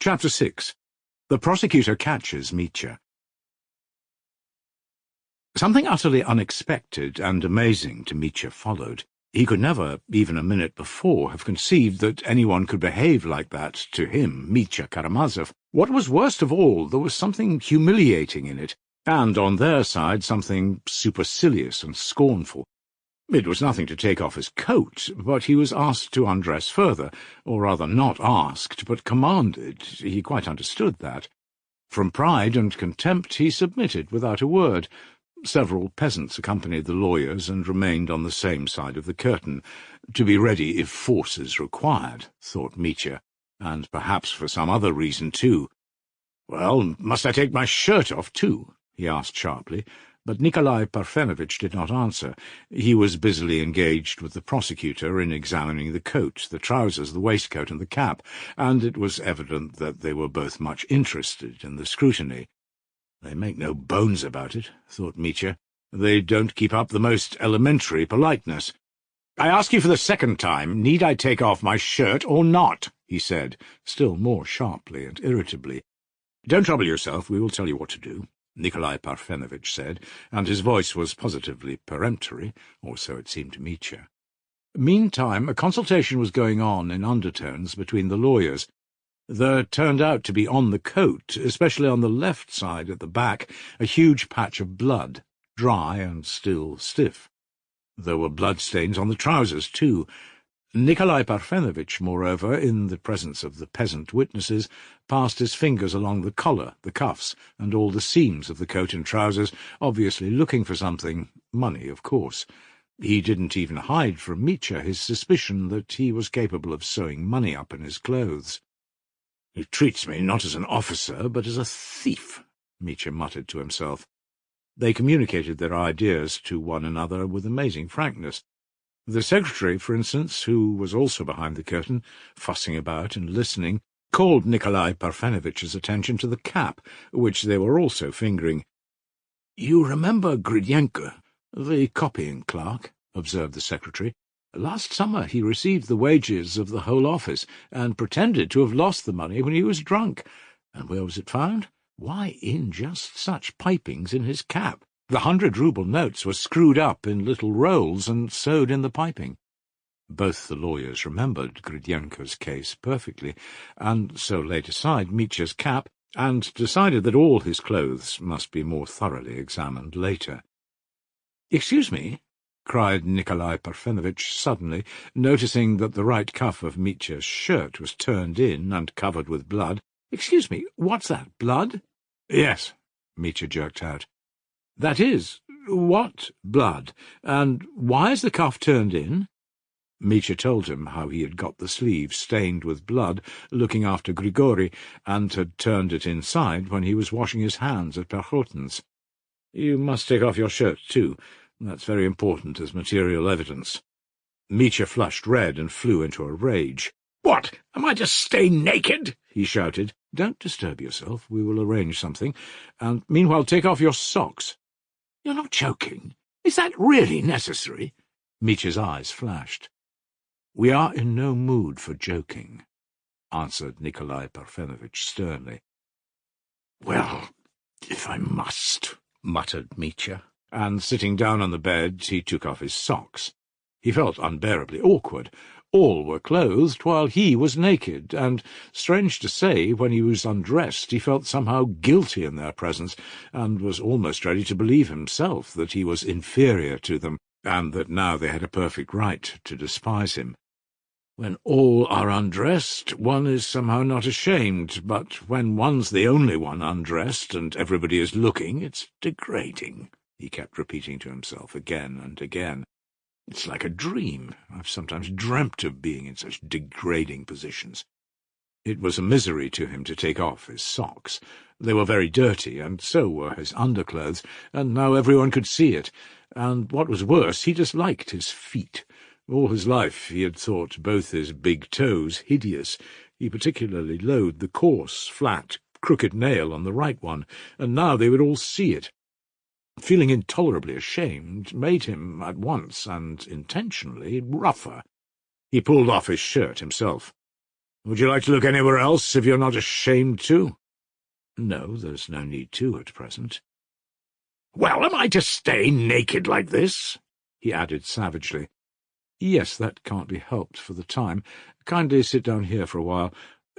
Chapter 6. The Prosecutor Catches Mitya. Something utterly unexpected and amazing to Mitya followed. He could never, even a minute before, have conceived that anyone could behave like that to him, Mitya Karamazov. What was worst of all, there was something humiliating in it, and, on their side, something supercilious and scornful. It was nothing to take off his coat, but he was asked to undress further, or rather not asked, but commanded. He quite understood that. From pride and contempt he submitted without a word. Several peasants accompanied the lawyers and remained on the same side of the curtain, to be ready if force is required, thought Mitya, and perhaps for some other reason too. "Well, must I take my shirt off too?" he asked sharply. But Nikolai Parfenovitch did not answer. He was busily engaged with the prosecutor in examining the coat, the trousers, the waistcoat, and the cap, and it was evident that they were both much interested in the scrutiny. "They make no bones about it," thought Mitya. "They don't keep up the most elementary politeness." "I ask you for the second time, need I take off my shirt or not?" he said, still more sharply and irritably. "Don't trouble yourself, we will tell you what to do," Nikolai Parfenovitch said, and his voice was positively peremptory, or so it seemed to Mitya. Meantime, a consultation was going on in undertones between the lawyers. There turned out to be on the coat, especially on the left side at the back, a huge patch of blood, dry and still stiff. There were bloodstains on the trousers, too. Nikolai Parfenovitch, moreover, in the presence of the peasant witnesses, passed his fingers along the collar, the cuffs, and all the seams of the coat and trousers, obviously looking for something, money, of course. He didn't even hide from Mitya his suspicion that he was capable of sewing money up in his clothes. "He treats me not as an officer, but as a thief," Mitya muttered to himself. They communicated their ideas to one another with amazing frankness. The secretary, for instance, who was also behind the curtain, fussing about and listening, called Nikolai Parfenovitch's attention to the cap, which they were also fingering. "You remember Gridenko, the copying clerk?" observed the secretary. "Last summer he received the wages of the whole office, and pretended to have lost the money when he was drunk. And where was it found? Why, in just such pipings in his cap. The 100-rouble notes were screwed up in little rolls and sewed in the piping." Both the lawyers remembered Gridenko's case perfectly, and so laid aside Mitya's cap, and decided that all his clothes must be more thoroughly examined later. "Excuse me," cried Nikolai Parfenovitch suddenly, noticing that the right cuff of Mitya's shirt was turned in and covered with blood. "Excuse me, what's that, blood?" "Yes," Mitya jerked out. "That is, what blood? And why is the cuff turned in?" Mitya told him how he had got the sleeve stained with blood looking after Grigori, and had turned it inside when he was washing his hands at Perhotin's. "You must take off your shirt, too. That's very important as material evidence." Mitya flushed red and flew into a rage. "What, am I to stay naked?" he shouted. "Don't disturb yourself. We will arrange something. And meanwhile take off your socks." "You're not joking? Is that really necessary?" Mitya's eyes flashed. "We are in no mood for joking," answered Nikolai Parfenovitch sternly. "Well, if I must," muttered Mitya, and sitting down on the bed he took off his socks. He felt unbearably awkward. All were clothed, while he was naked, and, strange to say, when he was undressed he felt somehow guilty in their presence, and was almost ready to believe himself that he was inferior to them, and that now they had a perfect right to despise him. When all are undressed, one is somehow not ashamed, but when one's the only one undressed and everybody is looking, it's degrading, he kept repeating to himself again and again. "It's like a dream. I've sometimes dreamt of being in such degrading positions." It was a misery to him to take off his socks. They were very dirty, and so were his underclothes, and now everyone could see it. And what was worse, he disliked his feet. All his life he had thought both his big toes hideous. He particularly loathed the coarse, flat, crooked nail on the right one, and now they would all see it. Feeling intolerably ashamed made him at once, and intentionally, rougher. He pulled off his shirt himself. Would you like to look anywhere else if you're not ashamed to? No, there's no need to at present. Well, am I to stay naked like this? He added savagely. Yes, that can't be helped for the time. Kindly sit down here for a while.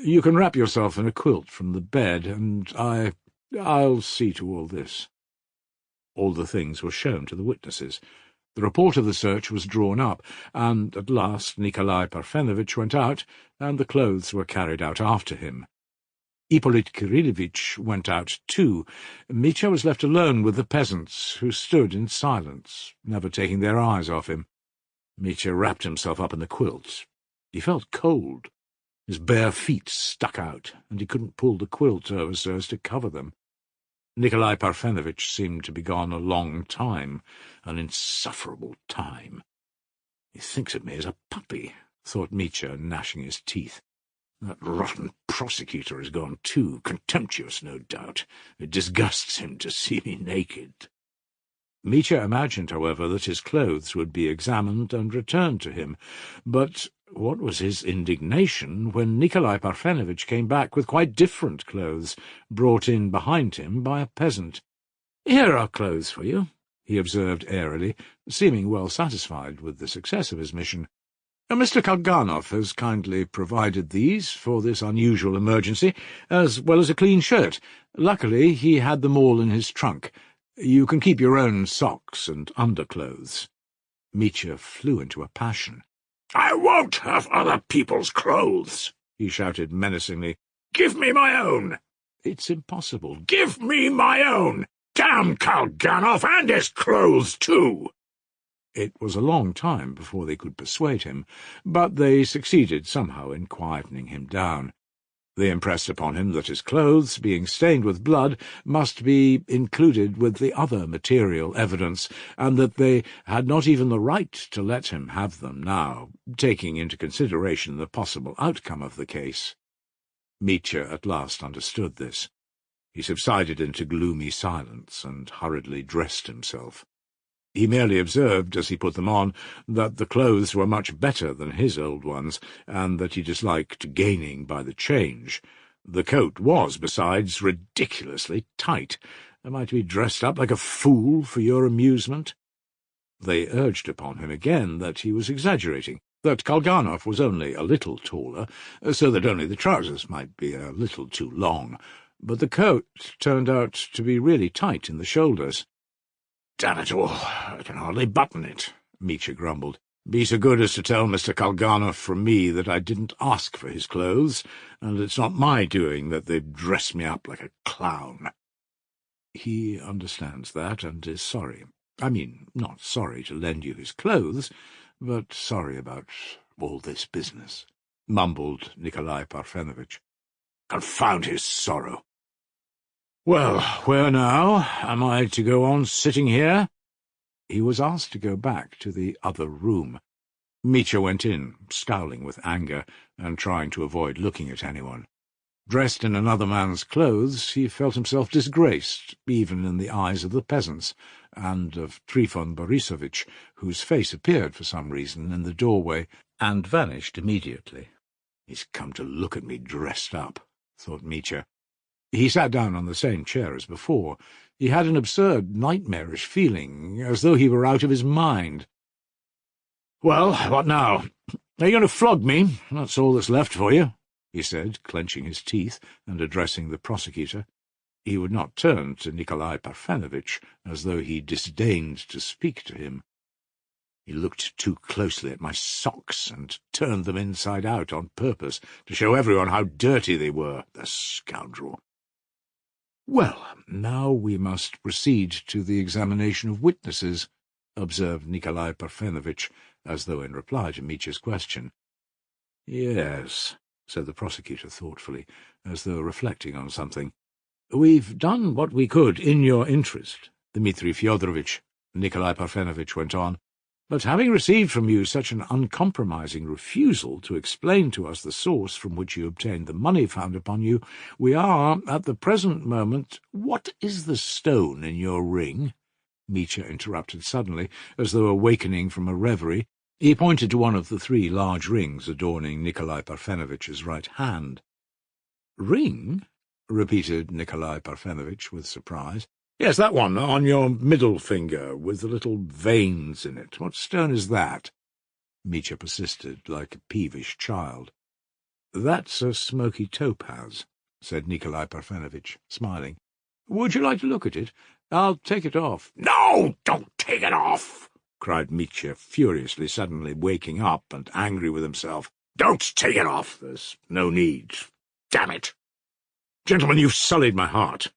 You can wrap yourself in a quilt from the bed, and I'll see to all this. All the things were shown to the witnesses. The report of the search was drawn up, and at last Nikolai Parfenovitch went out, and the clothes were carried out after him. Ippolit Kirillovitch went out too. Mitya was left alone with the peasants, who stood in silence, never taking their eyes off him. Mitya wrapped himself up in the quilt. He felt cold. His bare feet stuck out, and he couldn't pull the quilt over so as to cover them. Nikolai Parfenovitch seemed to be gone a long time, an insufferable time. He thinks of me as a puppy, thought Mitya, gnashing his teeth. That rotten prosecutor has gone too, contemptuous, no doubt. It disgusts him to see me naked. Mitya imagined, however, that his clothes would be examined and returned to him, but what was his indignation when Nikolai Parfenovitch came back with quite different clothes, brought in behind him by a peasant. "Here are clothes for you," he observed airily, seeming well satisfied with the success of his mission. "Mr. Kalganov has kindly provided these for this unusual emergency, as well as a clean shirt. Luckily, he had them all in his trunk. You can keep your own socks and underclothes." Mitya flew into a passion. "I won't have other people's clothes," he shouted menacingly. "Give me my own." "It's impossible." "Give me my own! Damn Kalganov and his clothes, too!" It was a long time before they could persuade him, but they succeeded somehow in quietening him down. They impressed upon him that his clothes, being stained with blood, must be included with the other material evidence, and that they had not even the right to let him have them now, taking into consideration the possible outcome of the case. Mitya at last understood this. He subsided into gloomy silence and hurriedly dressed himself. He merely observed, as he put them on, that the clothes were much better than his old ones, and that he disliked gaining by the change. The coat was, besides, ridiculously tight. Am I to be dressed up like a fool for your amusement? They urged upon him again that he was exaggerating, that Kalganov was only a little taller, so that only the trousers might be a little too long, but the coat turned out to be really tight in the shoulders. "Damn it all, I can hardly button it," Mitya grumbled. "Be so good as to tell Mr. Kalganov from me that I didn't ask for his clothes, and it's not my doing that they've dressed me up like a clown." "He understands that, and is sorry. I mean, not sorry to lend you his clothes, but sorry about all this business," mumbled Nikolai Parfenovitch. "Confound his sorrow! Well, where now? Am I to go on sitting here?" He was asked to go back to the other room. Mitya went in, scowling with anger, and trying to avoid looking at anyone. Dressed in another man's clothes, he felt himself disgraced, even in the eyes of the peasants, and of Trifon Borisovitch, whose face appeared for some reason in the doorway, and vanished immediately. "He's come to look at me dressed up," thought Mitya. He sat down on the same chair as before. He had an absurd, nightmarish feeling, as though he were out of his mind. "Well, what now? Are you going to flog me? That's all that's left for you," he said, clenching his teeth and addressing the prosecutor. He would not turn to Nikolai Parfenovitch, as though he disdained to speak to him. "He looked too closely at my socks, and turned them inside out on purpose, to show everyone how dirty they were, the scoundrel." "Well, now we must proceed to the examination of witnesses," observed Nikolai Parfenovitch, as though in reply to Mitya's question. "Yes," said the prosecutor thoughtfully, as though reflecting on something. "We've done what we could in your interest, Dmitri Fyodorovitch," Nikolai Parfenovitch went on. "But having received from you such an uncompromising refusal to explain to us the source from which you obtained the money found upon you, we are, at the present moment—" "What is the stone in your ring?" Mitya interrupted suddenly, as though awakening from a reverie. He pointed to one of the 3 large rings adorning Nikolai Parfenovitch's right hand. "Ring?" repeated Nikolai Parfenovitch with surprise. "Yes, that one, on your middle finger, with the little veins in it. What stone is that?" Mitya persisted, like a peevish child. "That's a smoky topaz," said Nikolai Parfenovitch, smiling. "Would you like to look at it? I'll take it off." "No, don't take it off!" cried Mitya, furiously, suddenly waking up and angry with himself. "Don't take it off. There's no need. Damn it! Gentlemen, you've sullied my heart.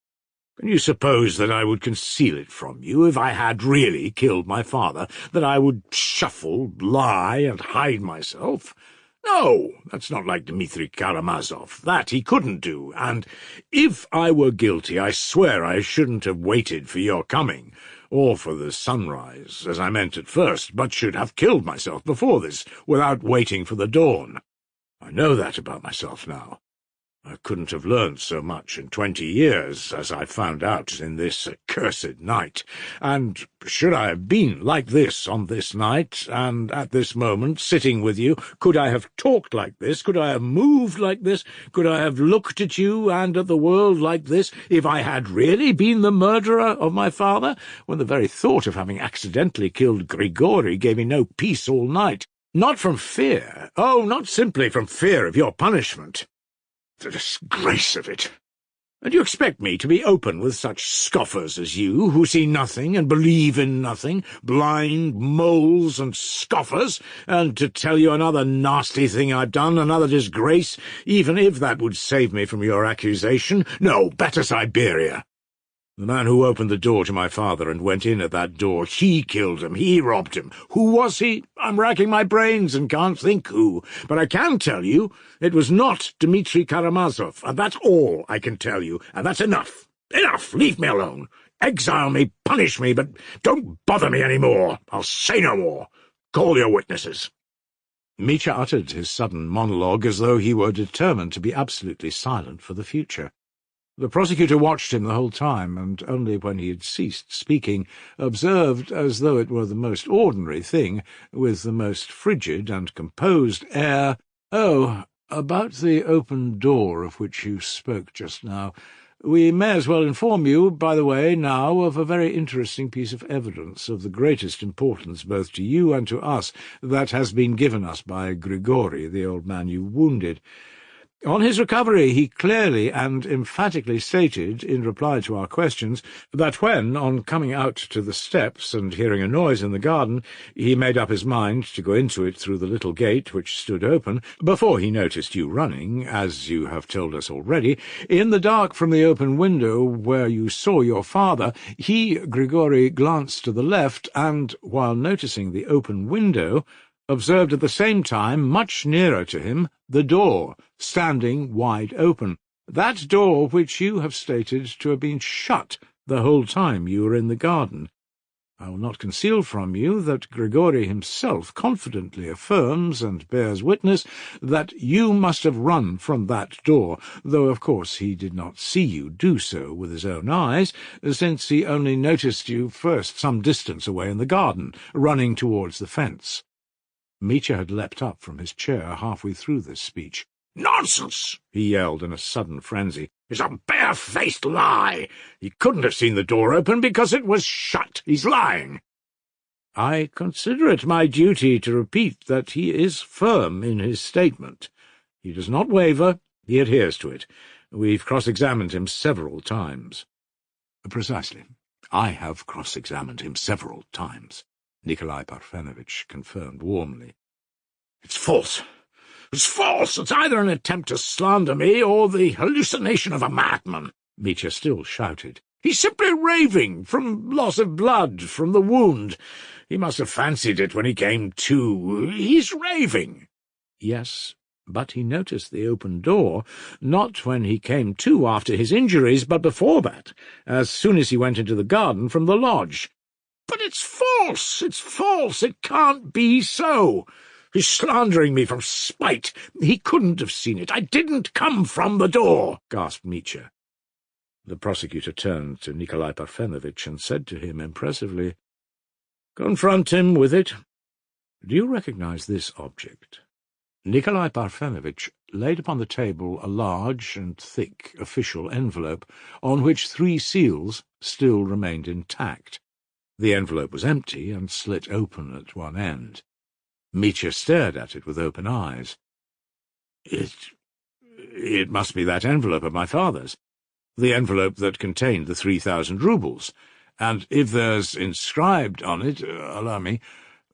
Can you suppose that I would conceal it from you if I had really killed my father, that I would shuffle, lie, and hide myself? No, that's not like Dmitri Karamazov. That he couldn't do, and if I were guilty, I swear I shouldn't have waited for your coming, or for the sunrise, as I meant at first, but should have killed myself before this, without waiting for the dawn. I know that about myself now. I couldn't have learned so much in 20 years as I found out in this accursed night, and should I have been like this on this night, and at this moment, sitting with you, could I have talked like this, could I have moved like this, could I have looked at you and at the world like this, if I had really been the murderer of my father, when the very thought of having accidentally killed Grigori gave me no peace all night? Not from fear, oh, not simply from fear of your punishment. The disgrace of it! And you expect me to be open with such scoffers as you, who see nothing and believe in nothing, blind moles and scoffers, and to tell you another nasty thing I've done, another disgrace, even if that would save me from your accusation? No, better Siberia! The man who opened the door to my father and went in at that door, he killed him, he robbed him. Who was he? I'm racking my brains and can't think who. But I can tell you it was not Dmitri Karamazov, and that's all I can tell you, and that's enough. Enough! Leave me alone. Exile me, punish me, but don't bother me any more. I'll say no more. Call your witnesses." Mitya uttered his sudden monologue as though he were determined to be absolutely silent for the future. The prosecutor watched him the whole time, and only when he had ceased speaking observed, as though it were the most ordinary thing, with the most frigid and composed air, "Oh, about the open door of which you spoke just now, we may as well inform you, by the way, now, of a very interesting piece of evidence of the greatest importance both to you and to us that has been given us by Grigori, the old man you wounded. On his recovery, he clearly and emphatically stated, in reply to our questions, that when, on coming out to the steps and hearing a noise in the garden, he made up his mind to go into it through the little gate which stood open, before he noticed you running, as you have told us already, in the dark from the open window where you saw your father, he, Grigori, glanced to the left, and, while noticing the open window, observed at the same time, much nearer to him, the door, standing wide open, that door which you have stated to have been shut the whole time you were in the garden. I will not conceal from you that Grigori himself confidently affirms and bears witness that you must have run from that door, though of course he did not see you do so with his own eyes, since he only noticed you first some distance away in the garden, running towards the fence." Mitya had leapt up from his chair halfway through this speech. "Nonsense!" he yelled in a sudden frenzy. "It's a bare-faced lie! He couldn't have seen the door open because it was shut. He's lying." "I consider it my duty to repeat that he is firm in his statement. He does not waver, he adheres to it. We've cross-examined him several times." "Precisely. I have cross-examined him several times," Nikolai Parfenovitch confirmed warmly. "It's false! It's false! It's either an attempt to slander me or the hallucination of a madman," Mitya still shouted. "He's simply raving, from loss of blood, from the wound. He must have fancied it when he came to. He's raving." "Yes, but he noticed the open door, not when he came to after his injuries, but before that, as soon as he went into the garden from the lodge." "But it's false! It's false! It can't be so! He's slandering me from spite. He couldn't have seen it. I didn't come from the door," gasped Mitya. The prosecutor turned to Nikolai Parfenovitch and said to him impressively, "Confront him with it. Do you recognize this object?" Nikolai Parfenovitch laid upon the table a large and thick official envelope, on which 3 seals still remained intact. The envelope was empty and slit open at one end. Mitya stared at it with open eyes. It must be that envelope of my father's, the envelope that contained the 3,000 roubles, and if there's inscribed on it, allow me,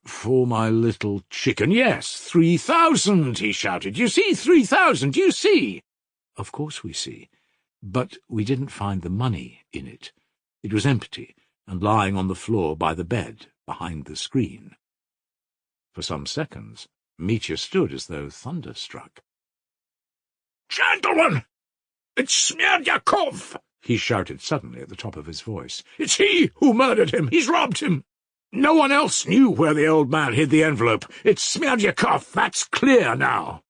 'For my little chicken.' Yes, 3,000, he shouted. You see, 3,000, you see." "Of course we see, but we didn't find the money in it. It was empty and lying on the floor by the bed, behind the screen." For some seconds, Mitya stood as though thunderstruck. "Gentlemen, it's Smerdyakov!" he shouted suddenly at the top of his voice. "It's he who murdered him. He's robbed him. No one else knew where the old man hid the envelope. It's Smerdyakov, that's clear now."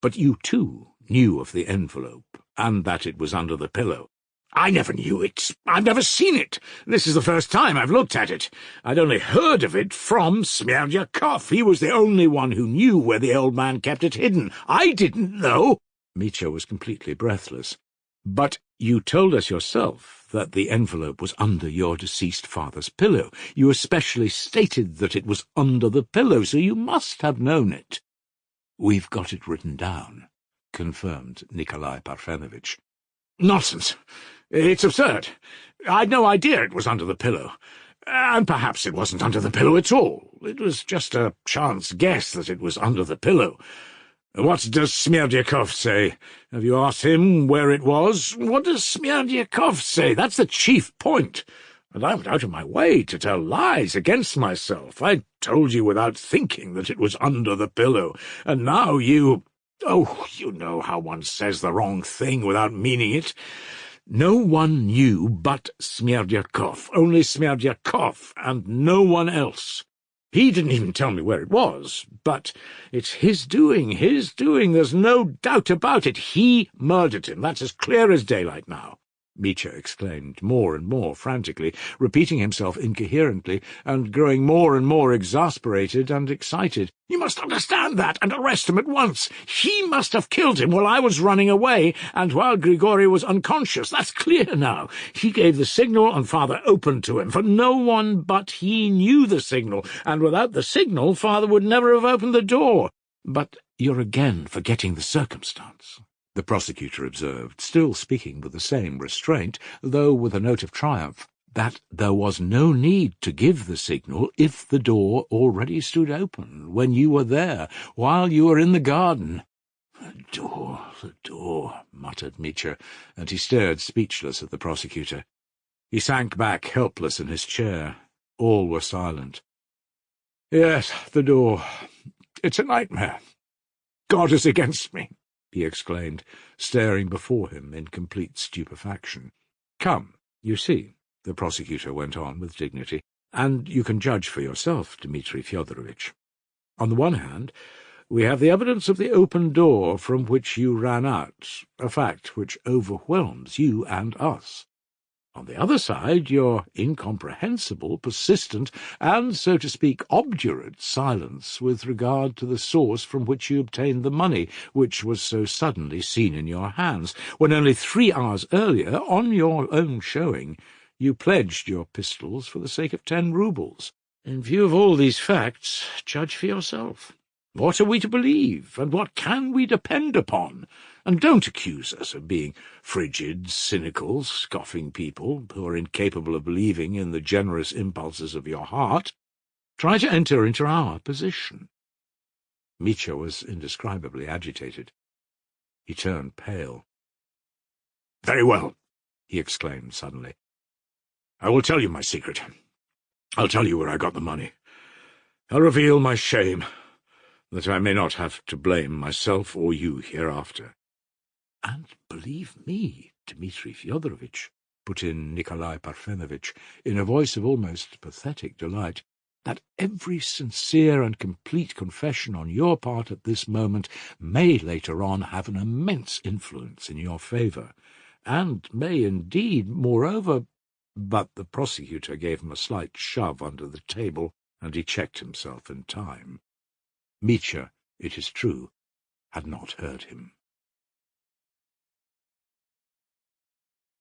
"But you, too, knew of the envelope, and that it was under the pillow." "I never knew it. I've never seen it. This is the first time I've looked at it. I'd only heard of it from Smerdyakov. He was the only one who knew where the old man kept it hidden. I didn't know." Mitya was completely breathless. "But you told us yourself that the envelope was under your deceased father's pillow. You especially stated that it was under the pillow, so you must have known it." "We've got it written down," confirmed Nikolai Parfenovitch. "Nonsense! It's absurd. I'd no idea it was under the pillow. And perhaps it wasn't under the pillow at all. It was just a chance guess that it was under the pillow. What does Smerdyakov say? Have you asked him where it was? What does Smerdyakov say? That's the chief point. And I went out of my way to tell lies against myself. I told you without thinking that it was under the pillow. And now you— Oh, you know how one says the wrong thing without meaning it. No one knew but Smerdyakov, only Smerdyakov, and no one else. He didn't even tell me where it was, but it's his doing, there's no doubt about it. He murdered him, that's as clear as daylight now." Mitya exclaimed more and more frantically, repeating himself incoherently, and growing more and more exasperated and excited. "You must understand that, and arrest him at once. He must have killed him while I was running away, and while Grigory was unconscious. That's clear now. He gave the signal, and Father opened to him, for no one but he knew the signal, and without the signal Father would never have opened the door." "But you're again forgetting the circumstance," the prosecutor observed, still speaking with the same restraint, though with a note of triumph, "that there was no need to give the signal if the door already stood open when you were there, while you were in the garden." The door, muttered Mitya, and he stared speechless at the prosecutor. He sank back helpless in his chair. All were silent. "Yes, the door. It's a nightmare. God is against me," he exclaimed, staring before him in complete stupefaction. "Come, you see," the prosecutor went on with dignity, "and you can judge for yourself, Dmitri Fyodorovitch. On the one hand, we have the evidence of the open door from which you ran out, a fact which overwhelms you and us. On the other side, your incomprehensible, persistent, and, so to speak, obdurate silence with regard to the source from which you obtained the money, which was so suddenly seen in your hands, when only 3 hours earlier, on your own showing, you pledged your pistols for the sake of 10 roubles. In view of all these facts, judge for yourself. What are we to believe, and what can we depend upon? And don't accuse us of being frigid, cynical, scoffing people who are incapable of believing in the generous impulses of your heart. Try to enter into our position." Mitya was indescribably agitated. He turned pale. "Very well," he exclaimed suddenly. "I will tell you my secret. I'll tell you where I got the money. I'll reveal my shame, that I may not have to blame myself or you hereafter." "And believe me, Dmitri Fyodorovitch," put in Nikolai Parfenovitch, in a voice of almost pathetic delight, "that every sincere and complete confession on your part at this moment may later on have an immense influence in your favour, and may indeed, moreover—" But the prosecutor gave him a slight shove under the table, and he checked himself in time. Mitya, it is true, had not heard him.